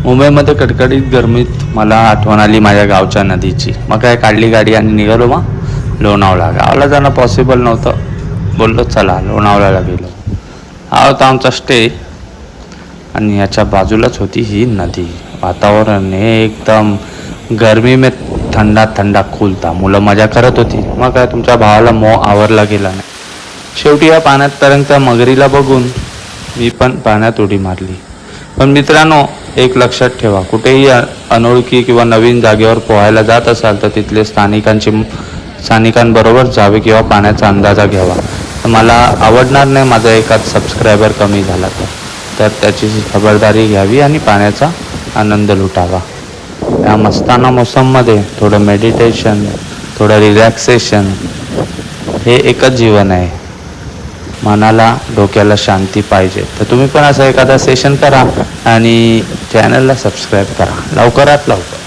मुंबईमध्ये कडकडीत गरमीत मला आठवण आली माझ्या गावच्या नदीची. मग काय काढली गाडी आणि निघालो मग लोणावळा. गावाला जाणं पॉसिबल नव्हतं. बोललो चला लोणावळ्याला गेलो. हा होता आमचा स्टे आणि याच्या बाजूलाच होती ही नदी. वातावरण हे एकदम गरमी में थंडा थंडा कूल था. मुलं मजा करत होती. मग काय तुमच्या भावाला मोह आवरला गेला नाही. शेवटी या पाण्यात तरंगत्या मगरीला बघून मी पण पाण्यात उडी मारली. पण मित्रांनो, एक लक्षात ठेवा, कुठेही अनोळखी किंवा नवीन जागेवर पोहायला जात असाल तर तिथले स्थानिकांबरोबर जावे किंवा पाण्याचा अंदाजा घ्यावा. तर मला आवडणार नाही माझा एखाद सबस्क्रायबर कमी झाला तर त्याची खबरदारी घ्यावी आणि पाण्याचा आनंद लुटावा. या मस्ताना मोसममध्ये थोडं मेडिटेशन, थोडं रिलॅक्सेशन हे एकच जीवन आहे. मनाला डोक्याला शांती पाहिजे तर तुम्ही पण असं एखादा सेशन करा आणि चॅनलला सबस्क्राईब करा लवकरात लवकर.